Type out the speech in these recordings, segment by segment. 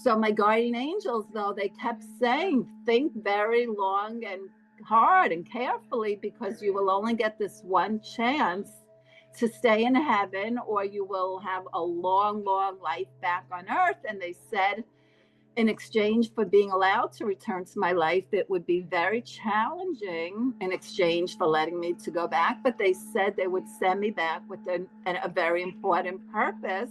So my guardian angels, though, they kept saying, think very long and hard and carefully, because you will only get this one chance to stay in heaven, or you will have a long, long life back on earth. And they said, in exchange for being allowed to return to my life, it would be very challenging in exchange for letting me to go back. But they said they would send me back with a very important purpose.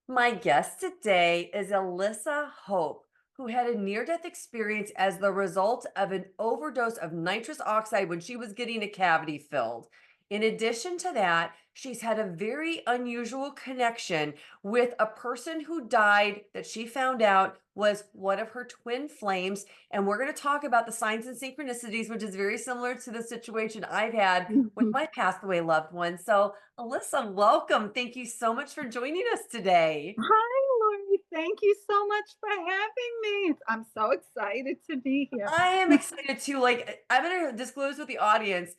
My guest today is Elissa Hope, who had a near-death experience as the result of an overdose of nitrous oxide when she was getting a cavity filled. In addition to that, she's had a very unusual connection with a person who died that she found out was one of her twin flames. And we're going to talk about the signs and synchronicities, which is very similar to the situation I've had with my passed away loved one. So, Elissa, welcome. Thank you so much for joining us today. Hi, Lori. Thank you so much for having me. I'm so excited to be here. I am excited too. Like, I'm going to disclose with the audience,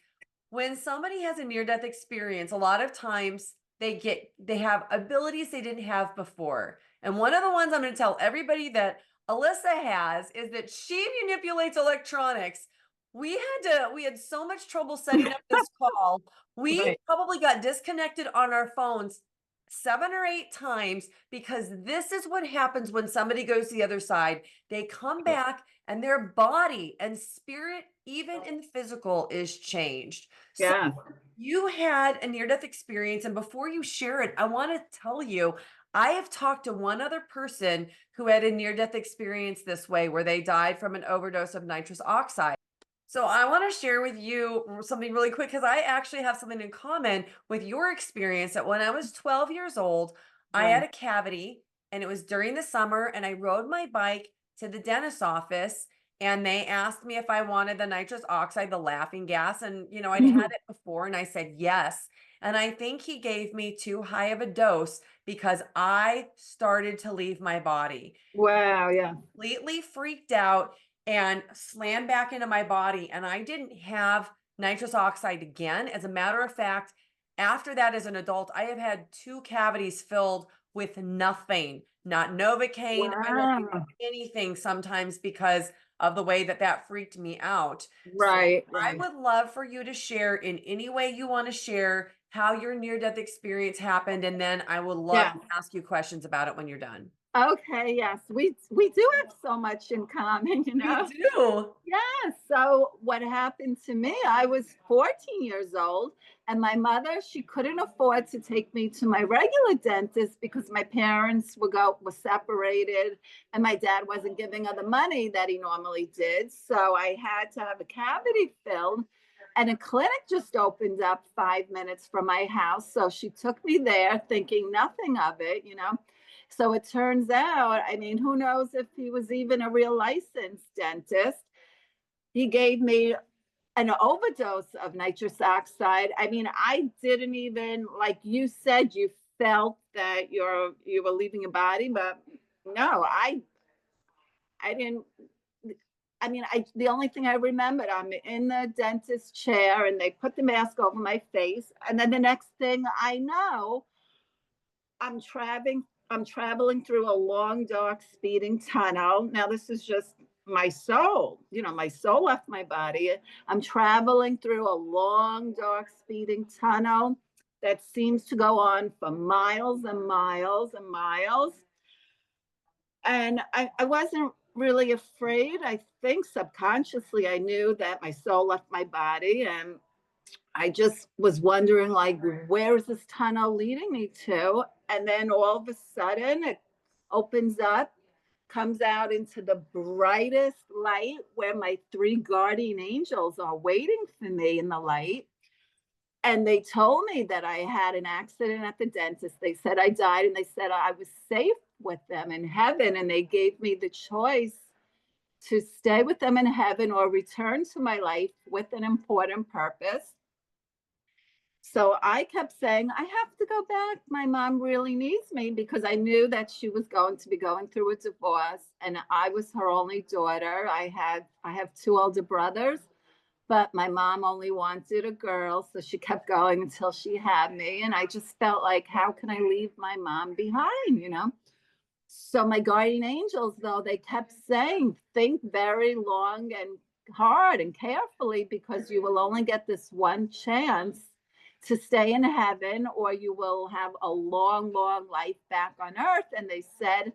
when somebody has a near-death experience, a lot of times they have abilities they didn't have before. And one of the ones I'm going to tell everybody that Elissa has is that she manipulates electronics. We had so much trouble setting up this call. We Right. probably got disconnected on our phones 7 or 8 times, because this is what happens when somebody goes to the other side. They come back and their body and spirit, even in the physical, is changed. So Yeah. you had a near-death experience, and before you share it, I want to tell you, I have talked to one other person who had a near-death experience this way, where they died from an overdose of nitrous oxide. So I want to share with you something really quick, because I actually have something in common with your experience. That when I was 12 years old, I had Right. a cavity, and it was during the summer, and I rode my bike to the dentist's office, and they asked me if I wanted the nitrous oxide, the laughing gas. And, I'd had it before, and I said yes. And I think he gave me too high of a dose, because I started to leave my body. Wow. Yeah. Completely freaked out and slammed back into my body. And I didn't have nitrous oxide again. As a matter of fact, after that, as an adult, I have had 2 cavities filled with nothing, not Novocaine. I won't do Wow. anything sometimes because of the way that that freaked me out. So Right. I Right. would love for you to share in any way you want to share how your near-death experience happened. And then I would love Yeah. to ask you questions about it when you're done. Okay. Yes. We do have so much in common, We do. Yeah. So what happened to me? I was 14 years old, and my mother, she couldn't afford to take me to my regular dentist because my parents were separated, and my dad wasn't giving her the money that he normally did. So I had to have a cavity filled. And a clinic just opened up 5 minutes from my house. So she took me there thinking nothing of it. So it turns out, I mean, who knows if he was even a real licensed dentist. He gave me an overdose of nitrous oxide. I mean, I didn't even, like you said, you felt that you were leaving your body, but no, I didn't. I mean, the only thing I remembered, I'm in the dentist chair and they put the mask over my face, and then the next thing I know, I'm traveling through a long, dark, speeding tunnel. Now, this is just my soul. My soul left my body. I'm traveling through a long, dark, speeding tunnel that seems to go on for miles and miles and miles. And I wasn't really afraid. I think subconsciously I knew that my soul left my body, and I just was wondering, like, where is this tunnel leading me to? And then all of a sudden, it opens up, comes out into the brightest light where my 3 guardian angels are waiting for me in the light. And they told me that I had an accident at the dentist. They said I died, and they said I was safe with them in heaven. And they gave me the choice to stay with them in heaven or return to my life with an important purpose. So I kept saying, I have to go back. My mom really needs me, because I knew that she was going to be going through a divorce, and I was her only daughter. I have 2 older brothers, But my mom only wanted a girl, so she kept going until she had me. And I just felt like, how can I leave my mom behind, you know? So my guardian angels, though, they kept saying, think very long and hard and carefully, because you will only get this one chance to stay in heaven, or you will have a long, long life back on earth. And they said,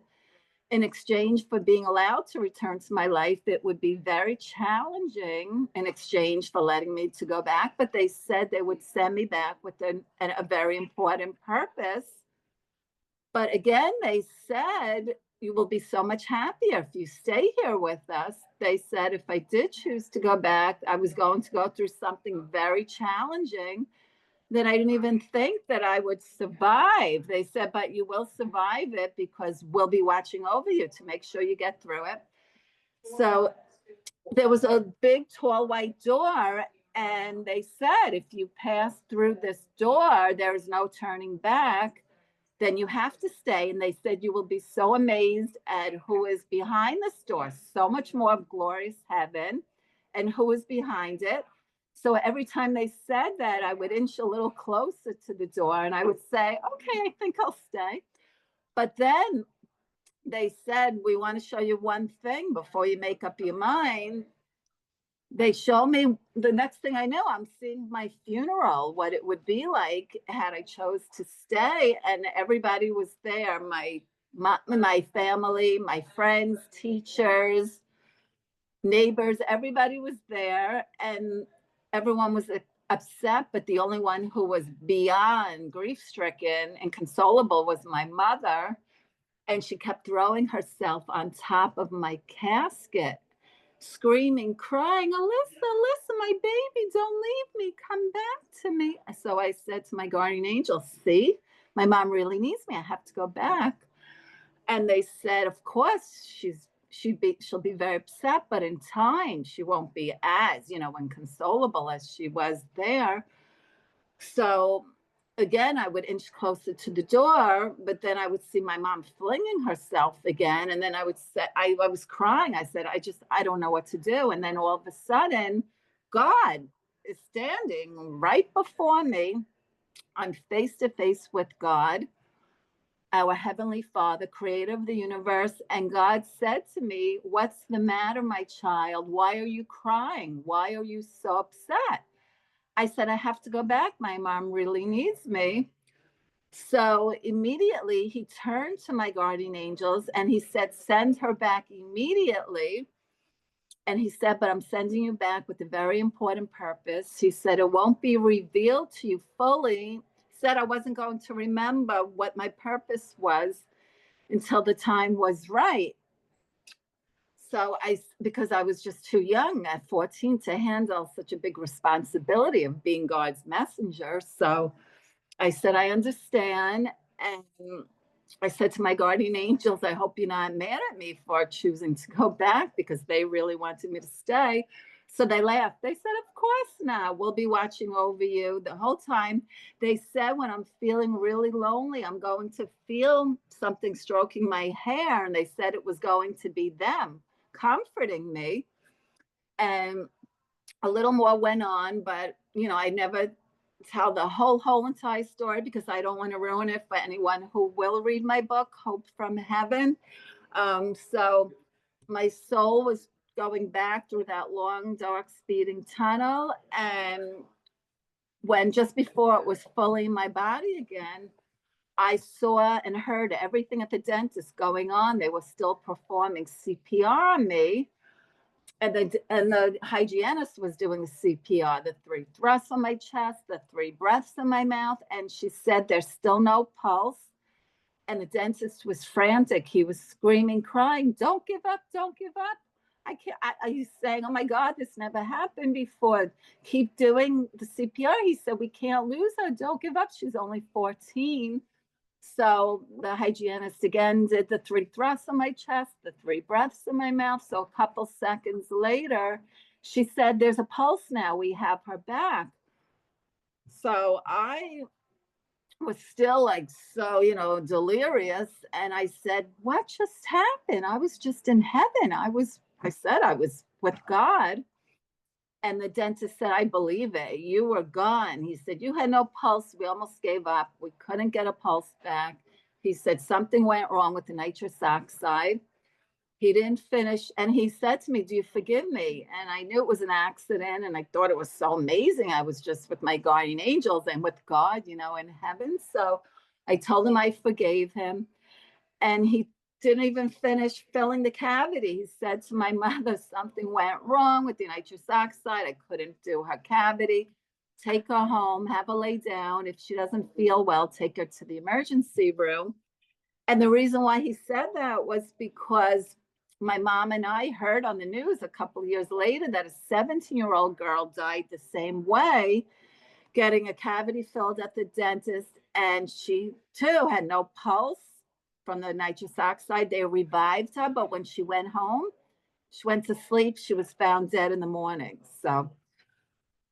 in exchange for being allowed to return to my life, it would be very challenging in exchange for letting me to go back. But they said they would send me back with a very important purpose. But again, they said, you will be so much happier if you stay here with us. They said if I did choose to go back, I was going to go through something very challenging that I didn't even think that I would survive. They said, but you will survive it because we'll be watching over you to make sure you get through it. So there was a big, tall, white door. And they said, if you pass through this door, there is no turning back, then you have to stay. And they said, you will be so amazed at who is behind this door, so much more glorious heaven and who is behind it. So every time they said that, I would inch a little closer to the door and I would say, okay, I think I'll stay. But then they said, we want to show you one thing before you make up your mind. They show me, the next thing I know, I'm seeing my funeral, what it would be like had I chose to stay. And everybody was there, my family, my friends, teachers, neighbors, everybody was there. And everyone was upset, but the only one who was beyond grief stricken and consolable was my mother. And she kept throwing herself on top of my casket, screaming, crying, Elissa, Elissa, my baby, don't leave me, come back to me. So I said to my guardian angel, see, my mom really needs me, I have to go back. And they said, of course, she'll be very upset, but in time she won't be as, inconsolable as she was there. So again, I would inch closer to the door, but then I would see my mom flinging herself again. And then I would say, I was crying. I said, I don't know what to do. And then all of a sudden, God is standing right before me. I'm face to face with God, our Heavenly Father, creator of the universe. And God said to me, what's the matter, my child? Why are you crying? Why are you so upset? I said, I have to go back. My mom really needs me. So immediately he turned to my guardian angels and he said, send her back immediately. And he said, but I'm sending you back with a very important purpose. He said, it won't be revealed to you fully. He said, I wasn't going to remember what my purpose was until the time was right. So because I was just too young at 14 to handle such a big responsibility of being God's messenger. So I said, I understand. And I said to my guardian angels, I hope you're not mad at me for choosing to go back, because they really wanted me to stay. So they laughed. They said, of course not. We'll be watching over you the whole time. They said, when I'm feeling really lonely, I'm going to feel something stroking my hair. And they said it was going to be them comforting me. And a little more went on, but I never tell the whole entire story because I don't want to ruin it for anyone who will read my book, Hope from Heaven. So my soul was going back through that long, dark, speeding tunnel. And when just before it was fully in my body again, I saw and heard everything at the dentist going on. They were still performing CPR on me. And the hygienist was doing the CPR, the 3 thrusts on my chest, the 3 breaths in my mouth. And she said, there's still no pulse. And the dentist was frantic. He was screaming, crying, don't give up, don't give up. I can't, he's saying, oh my God, this never happened before. Keep doing the CPR. He said, we can't lose her. Don't give up. She's only 14. So the hygienist again did the 3 thrusts on my chest, the 3 breaths in my mouth. So a couple seconds later, she said, there's a pulse now. We have her back. So I was still like, so, delirious. And I said, what just happened? I was just in heaven. I said I was with God. And the dentist said, I believe it. You were gone. He said, you had no pulse. We almost gave up. We couldn't get a pulse back. He said, something went wrong with the nitrous oxide. He didn't finish. And he said to me, do you forgive me? And I knew it was an accident. And I thought it was so amazing. I was just with my guardian angels and with God, in heaven. So I told him I forgave him. And he didn't even finish filling the cavity. He said to my mother, something went wrong with the nitrous oxide. I couldn't do her cavity. Take her home, have her lay down. If she doesn't feel well, take her to the emergency room. And the reason why he said that was because my mom and I heard on the news a couple of years later that a 17-year-old girl died the same way, getting a cavity filled at the dentist. And she too had no pulse from the nitrous oxide. They revived her, but when she went home, she went to sleep. She was found dead in the morning. So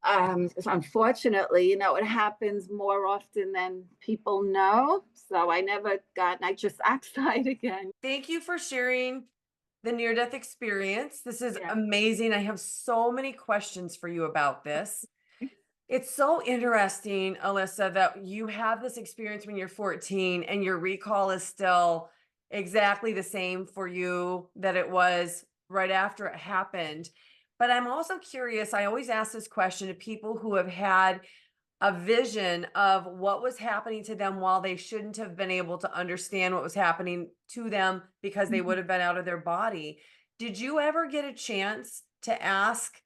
unfortunately, it happens more often than people know. So I never got nitrous oxide again. Thank you for sharing the near death experience. This is Yeah. amazing. I have so many questions for you about this. It's so interesting, Elissa, that you have this experience when you're 14 and your recall is still exactly the same for you that it was right after it happened. But I'm also curious, I always ask this question to people who have had a vision of what was happening to them while they shouldn't have been able to understand what was happening to them because they would have been out of their body. Did you ever get a chance to ask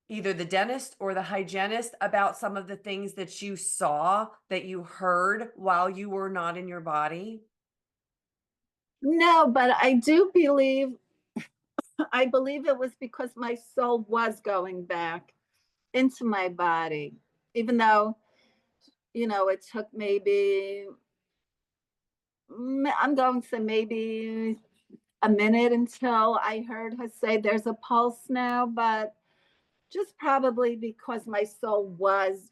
either the dentist or the hygienist about some of the things that you saw, that you heard while you were not in your body? No, but I believe it was because my soul was going back into my body, even though, it took maybe, I'm going to say maybe a minute until I heard her say there's a pulse now, but just probably because my soul was,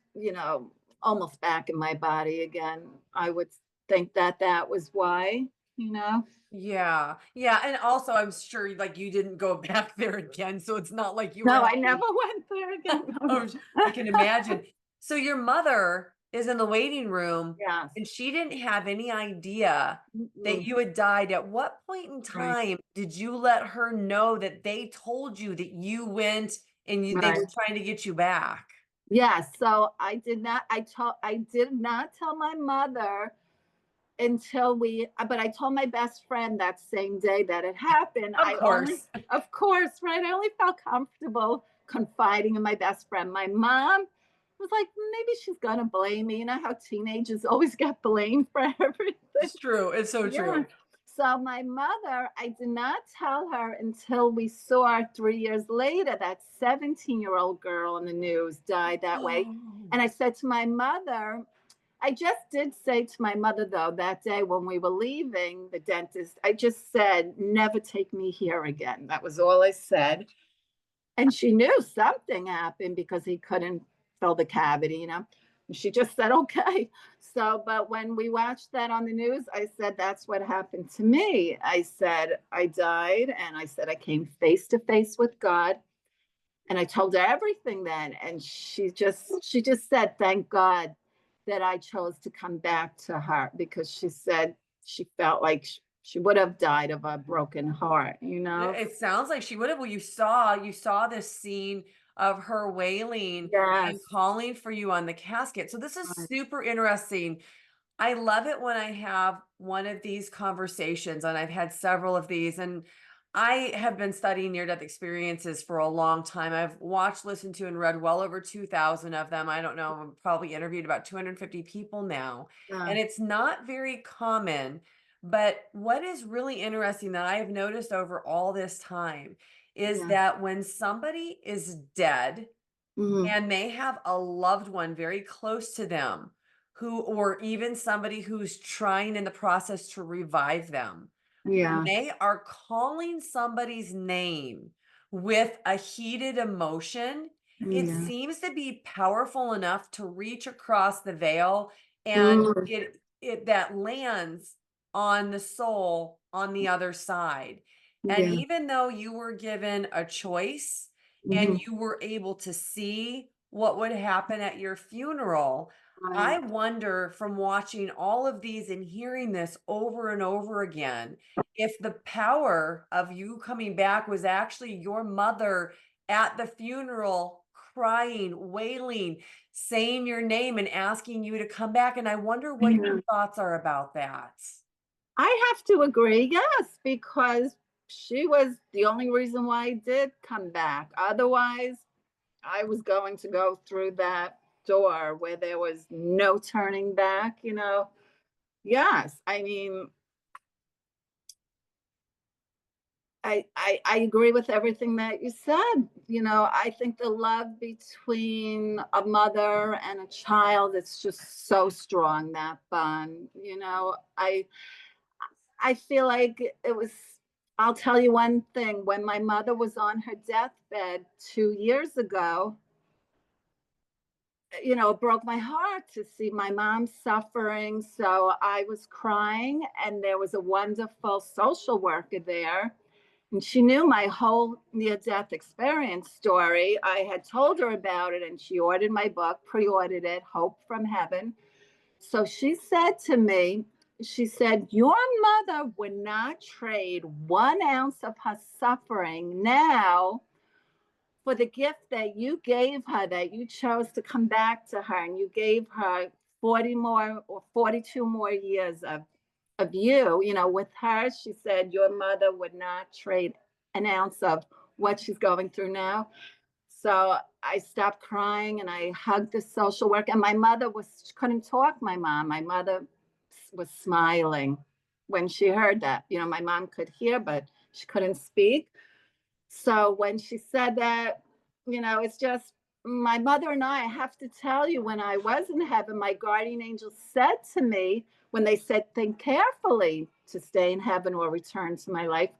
almost back in my body again. I would think that that was why. Yeah. Yeah. And also, I'm sure like you didn't go back there again. So it's not like you were No, I never having, went there again. oh, I can imagine. So your mother is in the waiting room Yes. and she didn't have any idea that Mm-mm. you had died. At what point in Right. time did you let her know that they told you that you went and they Right. were trying to get you back? Yes. So I did not tell my mother but I told my best friend that same day that it happened. Of course. Of course, right? I only felt comfortable confiding in my best friend. My mom was like, maybe she's gonna blame me. You know how teenagers always get blamed for everything. It's true. It's so Yeah. true. So my mother, I did not tell her until we saw 3 years later that 17-year-old girl in the news died that way. Oh. And I said to my mother, I just did say to my mother, though, that day when we were leaving the dentist, I just said, never take me here again. That was all I said. And she knew something happened because he couldn't fill the cavity. And she just said, okay. So, but when we watched that on the news, I said, that's what happened to me. I said, I died. And I said, I came face to face with God. And I told her everything then. And she just said, thank God that I chose to come back to her, because she said she felt like she would have died of a broken heart. It sounds like she would have. Well, you saw this scene of her wailing and Yes. calling for you on the casket. So this is Right. super interesting. I love it when I have one of these conversations, and I've had several of these, and I have been studying near death experiences for a long time. I've watched, listened to, and read well over 2,000 of them. I don't know, I've probably interviewed about 250 people now, Yeah. and it's not very common. But what is really interesting that I have noticed over all this time is Yeah. that when somebody is dead, Mhm. and they have a loved one very close to them or even somebody who's trying in the process to revive them, when Yeah. they are calling somebody's name with a heated emotion, it Yeah. seems to be powerful enough to reach across the veil, and Mm. it that lands on the soul on the other side. And Yeah. even though you were given a choice, and Mhm. you were able to see what would happen at your funeral. I Right. wonder from watching all of these and hearing this over and over again, if the power of you coming back was actually your mother at the funeral crying, wailing, saying your name and asking you to come back. And I wonder what your Yeah. thoughts are about that. I have to agree, yes, because she was the only reason why I did come back. Otherwise, I was going to go through that door where there was no turning back, you know. Yes, I mean, I agree with everything that you said. You know, I think the love between a mother and a child, it's just so strong, that bond. You know, I feel like it was, I'll tell you one thing. When my mother was on her deathbed 2 years ago, you know, it broke my heart to see my mom suffering. So I was crying, and there was a wonderful social worker there. And she knew my whole near death experience story. I had told her about it, and she ordered my book, pre ordered it, Hope from Heaven. So she said to me, she said, your mother would not trade 1 ounce of her suffering now for the gift that you gave her, that you chose to come back to her, and you gave her 40 more or 42 more years of you know, with her. She said, your mother would not trade 1 ounce of what she's going through now. So I stopped crying and I hugged the social worker. And my mother couldn't talk, my mom. My mother was smiling when she heard that. You know, my mom could hear, but she couldn't speak. So when she said that, you know, it's just my mother and I have to tell you, when I was in heaven, my guardian angel said to me, when they said, think carefully to stay in heaven or return to my life,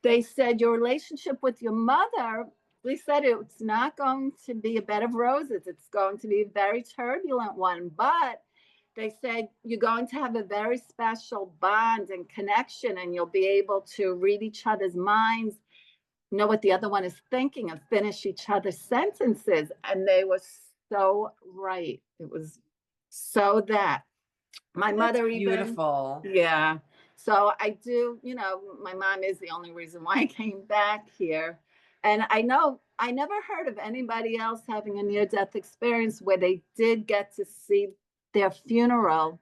they said, your relationship with your mother, they said it's not going to be a bed of roses. It's going to be a very turbulent one. But they said, you're going to have a very special bond and connection, and you'll be able to read each other's minds, know what the other one is thinking, and finish each other's sentences. And they were so right. It was so that my That's mother even, beautiful. yeah. So I do, you know, my mom is the only reason why I came back here. And I know I never heard of anybody else having a near death experience where they did get to see their funeral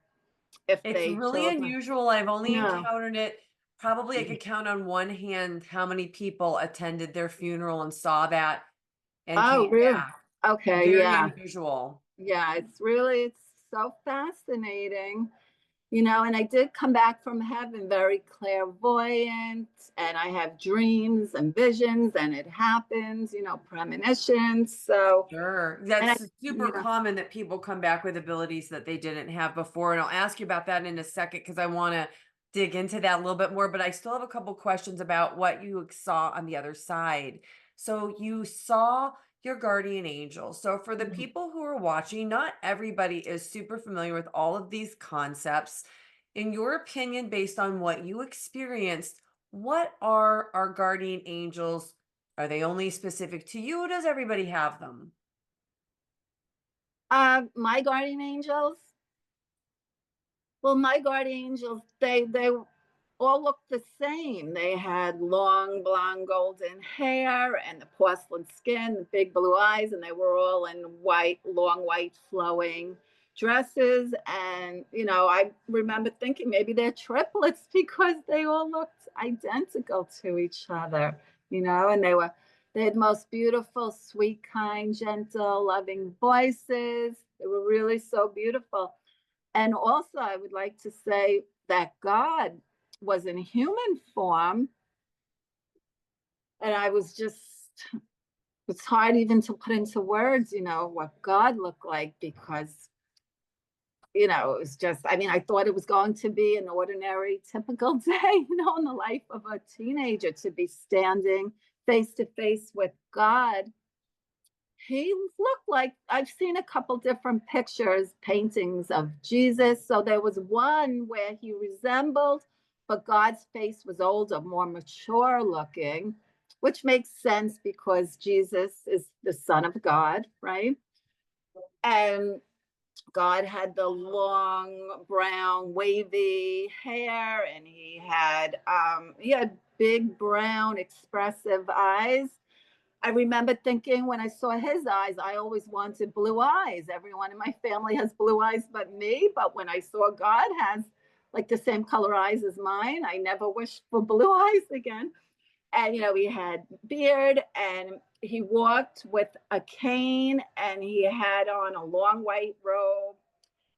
if It's they really chose not. unusual. I've only No. encountered it probably I could count on one hand how many people attended their funeral and saw that and Oh, came really? back. Okay. Very Yeah. unusual. Yeah. It's so fascinating. You know, and I did come back from heaven very clairvoyant, and I have dreams and visions, and it happens, you know, premonitions. So, Sure. and I, That's super yeah. common that people come back with abilities that they didn't have before. And I'll ask you about that in a second because I want to dig into that a little bit more. But I still have a couple questions about what you saw on the other side. So you saw your guardian angel. So for the Mhm. people who are watching, not everybody is super familiar with all of these concepts. In your opinion, based on what you experienced, what are our guardian angels? Are they only specific to you? Or does everybody have them? My guardian angels, well, my guardian angels, they all looked the same. They had long blonde golden hair and the porcelain skin, the big blue eyes, and they were all in white, long white flowing dresses. And you know, I remember thinking maybe they're triplets because they all looked identical to each other, you know, and they had most beautiful, sweet, kind, gentle, loving voices. They were really so beautiful. And also, I would like to say that God was in human form. And I was just, it's hard even to put into words, you know, what God looked like, because, you know, it was just, I mean, I thought it was going to be an ordinary, typical day, you know, in the life of a teenager, to be standing face to face with God. He looked like, I've seen a couple different pictures, paintings of Jesus. So there was one where he resembled, but God's face was older, more mature looking. which makes sense because Jesus is the Son of God, right? And God had the long brown wavy hair, and he had big brown expressive eyes. I remember thinking when I saw his eyes, I always wanted blue eyes. Everyone in my family has blue eyes but me. But when I saw God has like the same color eyes as mine, I never wished for blue eyes again. And, he had beard, and he walked with a cane, and he had on a long white robe.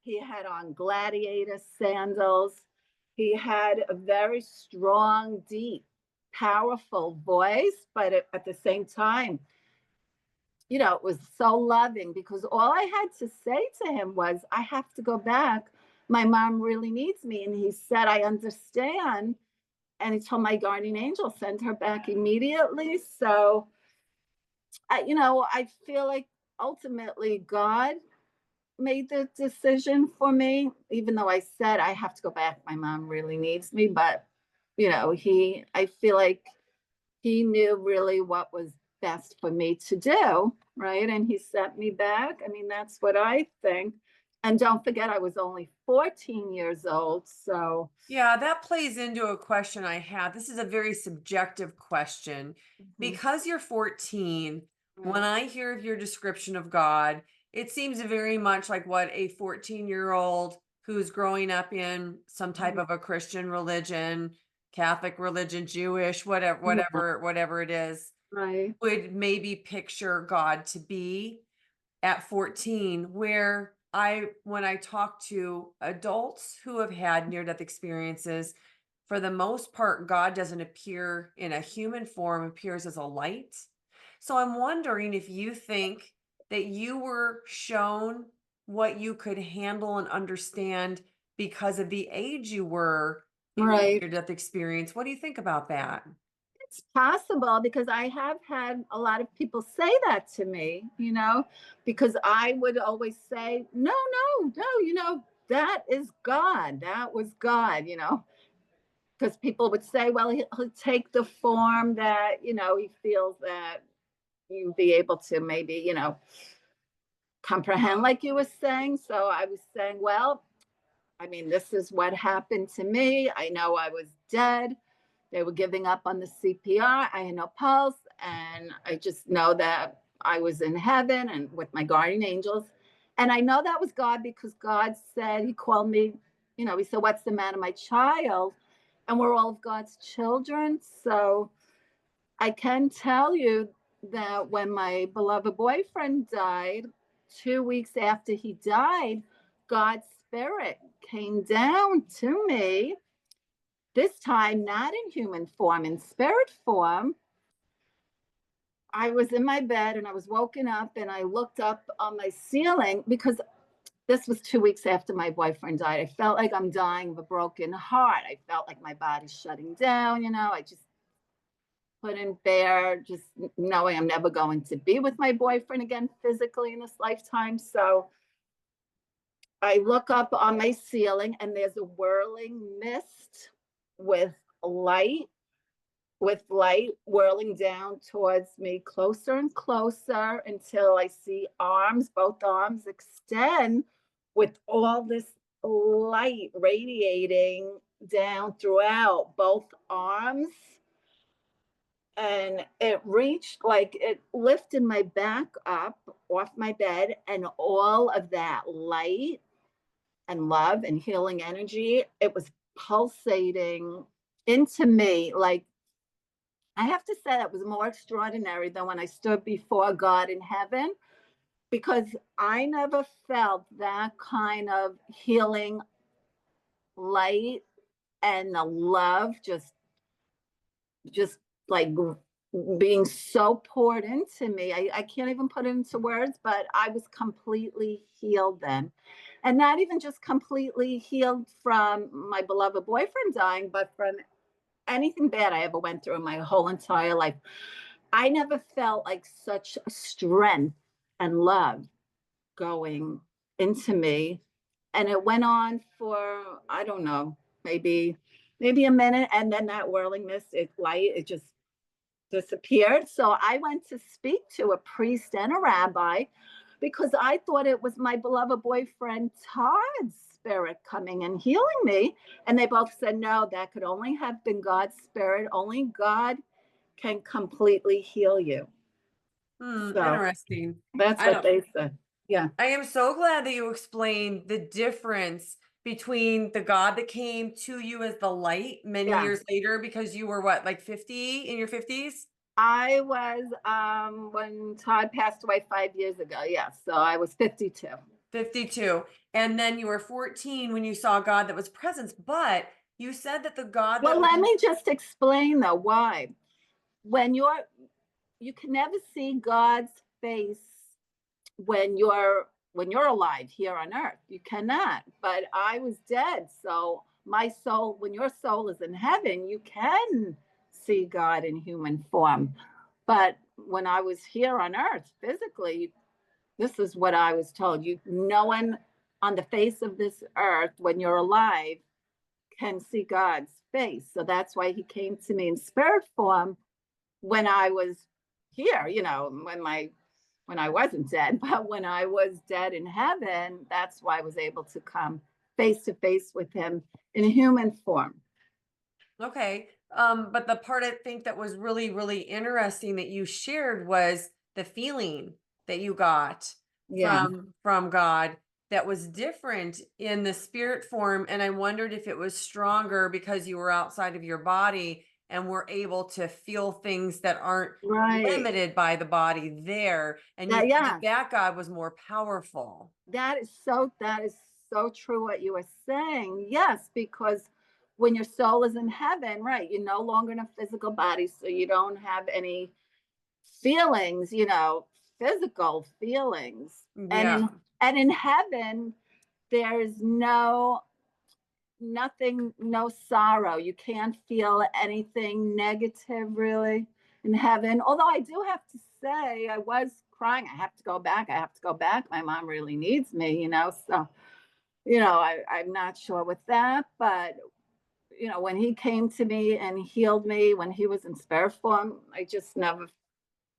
He had on gladiator sandals. He had a very strong, deep, powerful voice, but at the same time, it was so loving because all I had to say to him was, I have to go back. My mom really needs me. And he said, I understand. And he told my guardian angel, send her back immediately. So, I feel like ultimately God made the decision for me, even though I said I have to go back. My mom really needs me. But, I feel like he knew really what was best for me to do, right? And he sent me back. I mean, that's what I think. And don't forget, I was only 14 years old. So, Yeah, that plays into a question I have. This is a very subjective question. mhm, Because you're 14, when right, I hear of your description of God, it seems very much like what a 14-year-old who's growing up in some type mhm, of a Christian religion, Catholic religion, Jewish, whatever, yeah, whatever it is, right, would maybe picture God to be at 14, where when I talk to adults who have had near death experiences, for the most part, God doesn't appear in a human form, appears as a light. So I'm wondering if you think that you were shown what you could handle and understand because of the age you were in your right. near death experience. What do you think about that? It's possible because I have had a lot of people say that to me, because I would always say, no, no, no, that is God. That was God, because people would say, well, he'll take the form that, he feels that you'd be able to maybe, comprehend, like you were saying. So I was saying, well, I mean, this is what happened to me. I know I was dead. They were giving up on the CPR. I had no pulse. And I just know that I was in heaven and with my guardian angels. And I know that was God because God said, he called me, he said, what's the matter, my child? And we're all of God's children. So I can tell you that when my beloved boyfriend died, 2 weeks after he died, God's spirit came down to me, this time not in human form, in spirit form. I was in my bed and I was woken up and I looked up on my ceiling because this was 2 weeks after my boyfriend died. I felt like I'm dying of a broken heart. I felt like my body's shutting down. I just couldn't bear just knowing I'm never going to be with my boyfriend again physically in this lifetime. So I look up on my ceiling and there's a whirling mist with light light whirling down towards me closer and closer until I see both arms extend with all this light radiating down throughout both arms. And it lifted my back up off my bed, and all of that light and love and healing energy, it was pulsating into me. Like, I have to say that was more extraordinary than when I stood before God in heaven, because I never felt that kind of healing light and the love just like being so poured into me. I can't even put it into words, but I was completely healed then. And not even just completely healed from my beloved boyfriend dying, but from anything bad I ever went through in my whole entire life. I never felt like such strength and love going into me. And it went on for, I don't know, maybe a minute. And then that whirling mist, light, it just disappeared. So I went to speak to a priest and a rabbi because I thought it was my beloved boyfriend Todd's spirit coming and healing me. And they both said, no, that could only have been God's spirit. Only God can completely heal you. So Interesting. that's I what don't they said. Yeah. I am so glad that you explained the difference between the God that came to you as the light many Yeah. years later, because you were what, like 50 in your 50s? I was when Todd passed away 5 years ago. Yes. So I was 52. 52. And then you were 14 when you saw God that was presence. But you said that the God Well, that was let me just explain though why. When you can never see God's face when you're alive here on earth. You cannot. But I was dead. So my soul, when your soul is in heaven, you can see God in human form. But when I was here on earth physically, this is what I was told. No one on the face of this earth, when you're alive, can see God's face. So that's why he came to me in spirit form when I was here, when I wasn't dead, but when I was dead in heaven, that's why I was able to come face to face with him in human form. okay. But the part I think that was really, really interesting that you shared was the feeling that you got Yeah, from God that was different in the spirit form. And I wondered if it was stronger because you were outside of your body and were able to feel things that aren't right. limited by the body there. And you Yeah, that God was more powerful. that is so true what you were saying. Yes, because when your soul is in heaven, right, you're no longer in a physical body, so you don't have any feelings, physical feelings. And Yeah. in heaven, there's nothing, no sorrow. You can't feel anything negative really in heaven. Although I do have to say, I was crying. I have to go back. I have to go back. My mom really needs me. So, I'm not sure with that. But, when he came to me and healed me when he was in spirit form, I just never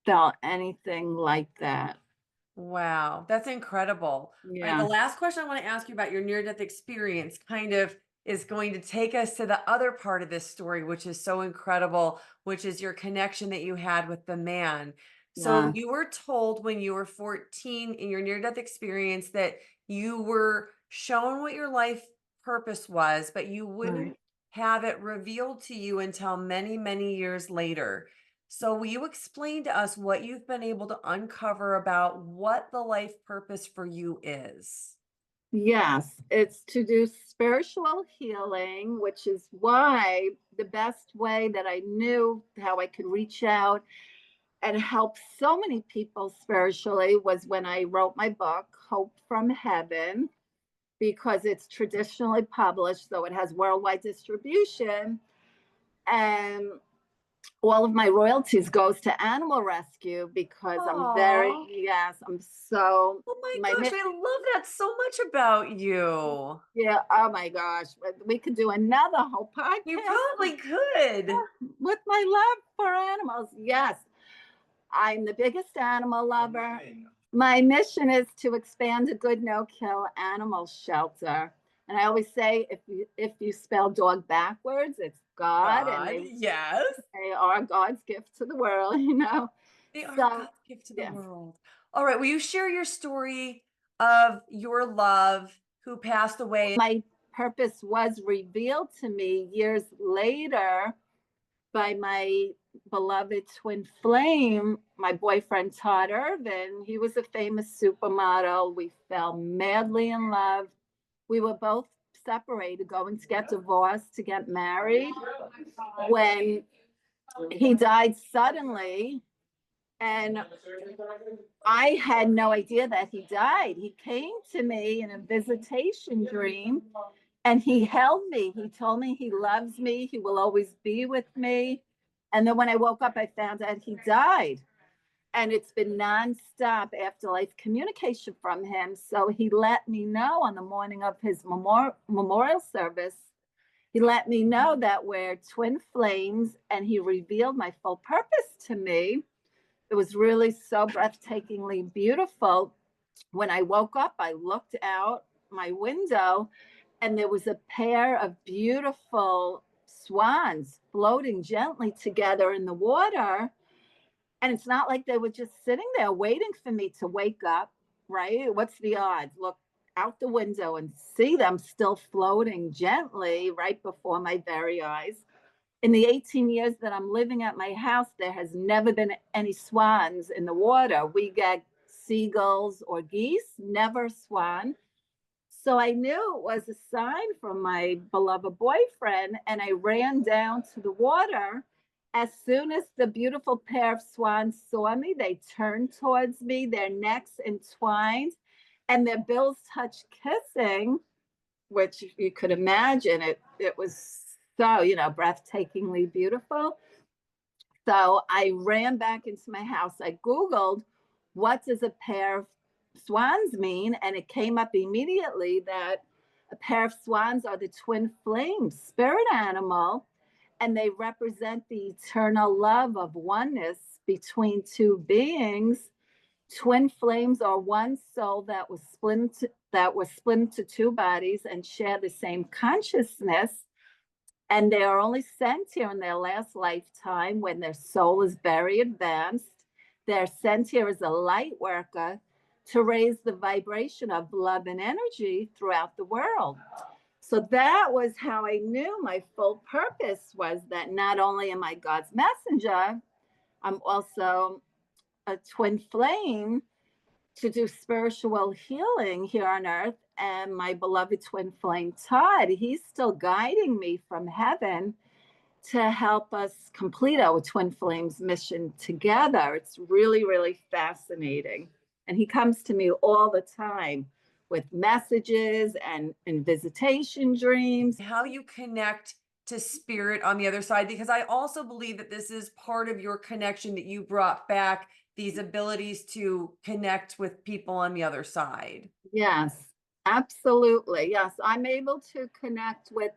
felt anything like that. Wow, that's incredible. All right, the Yeah. last question I want to ask you about your near-death experience kind of is going to take us to the other part of this story, which is so incredible, which is your connection that you had with the man. So Yeah. you were told when you were 14 in your near-death experience that you were shown what your life purpose was, but you wouldn't Right. have it revealed to you until many, many years later. So, will you explain to us what you've been able to uncover about what the life purpose for you is? Yes, it's to do spiritual healing, which is why the best way that I knew how I could reach out and help so many people spiritually was when I wrote my book, Hope from Heaven, because it's traditionally published, so it has worldwide distribution. And all of my royalties goes to animal rescue because Oh, I'm so oh my my gosh, I love that so much about you. yeah, oh my gosh. We could do another whole You podcast probably could. with my love for animals. Yes, I'm the biggest animal lover. My mission is to expand a good no-kill animal shelter. And I always say if you spell dog backwards, it's God, and God, yes. they are God's gift to the world. They are So God's gift to the yes. world. All right, will you share your story of your love who passed away? My purpose was revealed to me years later by my beloved twin flame, my boyfriend Todd Irvin. He was a famous supermodel. We fell madly in love. We were both separated, going to get divorced, to get married. When he died suddenly, and I had no idea that he died. He came to me in a visitation dream and he held me. He told me he loves me. He will always be with me. And then when I woke up, I found out he died. And it's been nonstop afterlife communication from him. So he let me know on the morning of his memorial service. He let me know that we're twin flames, and he revealed my full purpose to me. It was really so breathtakingly beautiful. When I woke up, I looked out my window, and there was a pair of beautiful swans floating gently together in the water. And it's not like they were just sitting there waiting for me to wake up, right? What's the odds? Look out the window and see them still floating gently right before my very eyes. In the 18 years that I'm living at my house, there has never been any swans in the water. We get seagulls or geese, never swan. So I knew it was a sign from my beloved boyfriend, and I ran down to the water. As soon as the beautiful pair of swans saw me, they turned towards me, their necks entwined, and their bills touched, kissing, which you could imagine. It was so, breathtakingly beautiful. So I ran back into my house. I Googled, what does a pair of swans mean? And it came up immediately that a pair of swans are the twin flame spirit animal, and they represent the eternal love of oneness between two beings. Twin flames are one soul that was split into two bodies and share the same consciousness, and they are only sent here in their last lifetime when their soul is very advanced. They're sent here as a light worker to raise the vibration of love and energy throughout the world. So that was how I knew my full purpose was that not only am I God's messenger, I'm also a twin flame to do spiritual healing here on earth. And my beloved twin flame, Todd, he's still guiding me from heaven to help us complete our twin flames mission together. It's really, really fascinating. And he comes to me all the time with messages and visitation dreams. How you connect to spirit on the other side, because I also believe that this is part of your connection that you brought back, these abilities to connect with people on the other side. Yes, absolutely. Yes, I'm able to connect with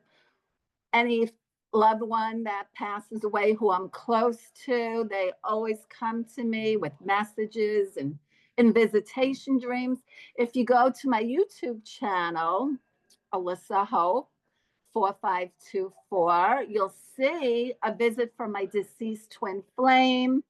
any loved one that passes away who I'm close to. They always come to me with messages and in visitation dreams. If you go to my YouTube channel, Elissa Hope 4524, you'll see a visit from my deceased twin flame.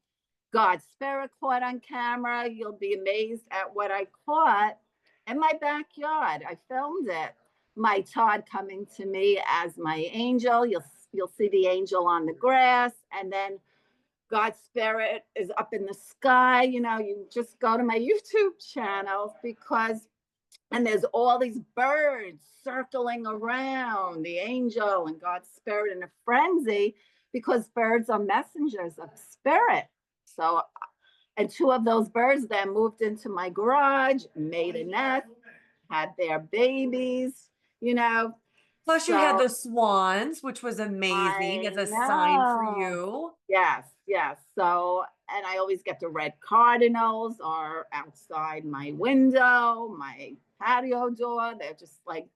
God's spirit caught on camera. You'll be amazed at what I caught in my backyard. I filmed it. My Todd coming to me as my angel. You'll see the angel on the grass, and then God's spirit is up in the sky. You just go to my YouTube channel and there's all these birds circling around the angel and God's spirit in a frenzy, because birds are messengers of spirit. So, and two of those birds then moved into my garage, made a nest, had their babies, you know. Plus, you had So the swans, which was amazing I as a sign for know. you. Yes, yes. So, and I always get the red cardinals are outside my window, my patio door. They're just like,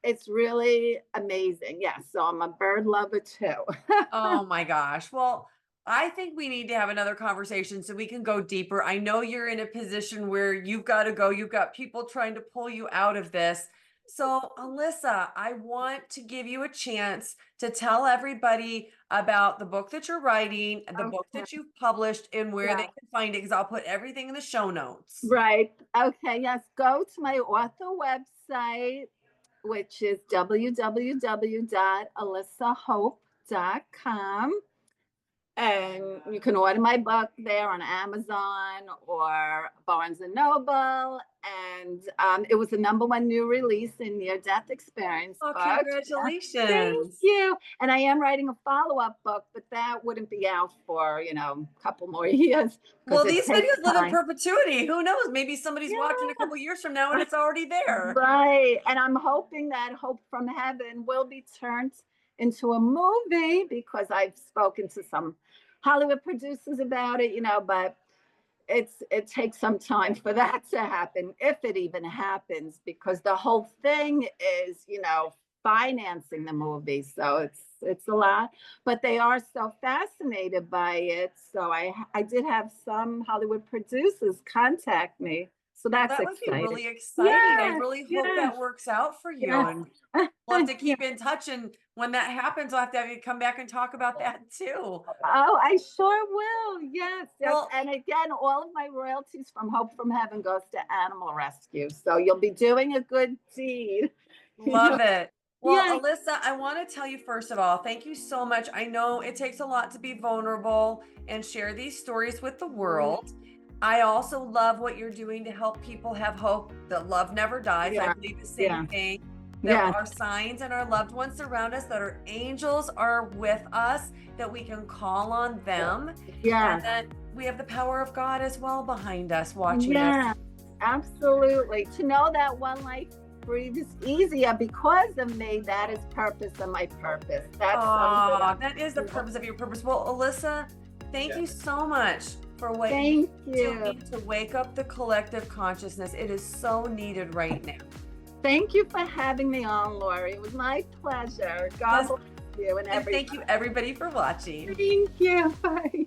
it's really amazing. Yes. So I'm a bird lover too. Oh my gosh. Well, I think we need to have another conversation so we can go deeper. I know you're in a position where you've got to go. You've got people trying to pull you out of this. So, Elissa, I want to give you a chance to tell everybody about the book that you're writing, the book Okay. that you've published, and where they Yeah. can find it, because I'll put everything in the show notes. Right. Okay. Yes. Go to my author website, which is www.elissahope.com. And you can order my book there on Amazon or Barnes and Noble. And it was the #1 new release in near death experience Oh, book. Thank congratulations. you. And I am writing a follow-up book, but that wouldn't be out for, a couple more years because Well, it these takes videos live in time. perpetuity. Who knows? Maybe somebody's watching a Yeah. couple years from now and it's already there. Right. And I'm hoping that Hope from Heaven will be turned into a movie, because I've spoken to some Hollywood producers about it, but it takes some time for that to happen, if it even happens, because the whole thing is, financing the movie, so it's a lot. But they are so fascinated by it. So I did have some Hollywood producers contact me. So Well, that's that would be exciting. really exciting. I Yes, really hope yes, that works out for you, yes. and we'll have to Yeah. keep in touch, and when that happens, I'll have to have you come back and talk about that too. Oh, I sure will. Yes, yes. Well, And again, all of my royalties from Hope from Heaven goes to animal rescue. So you'll be doing a good deed. You know? love it. Well, Yeah. Alyssa, I want to tell you first of all, thank you so much. I know it takes a lot to be vulnerable and share these stories with the world. I also love what you're doing to help people have hope that love never dies. I Yeah. believe the same Yeah. thing. There Yeah. are signs and our loved ones surround us, that our angels are with us, that we can call on them, and Yeah. that we have the power of God as well behind us, watching us. Yeah. Absolutely. To know that one life breathes easier because of me, that is purpose and my purpose. That sums it Oh, up. that is the purpose of your purpose. Well, Alyssa, thank you so much for what Thank you're you. doing to wake up the collective consciousness. It is so needed right now. Thank you for having me on, Lori. It was my pleasure. God Yes, bless you and and thank everybody. you everybody for watching. Thank you. Bye.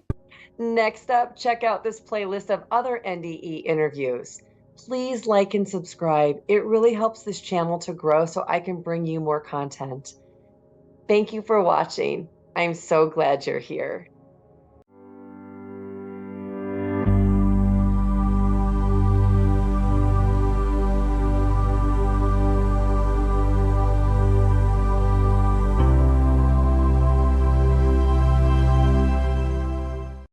Next up, check out this playlist of other NDE interviews. Please like and subscribe. It really helps this channel to grow so I can bring you more content. Thank you for watching. I'm so glad you're here.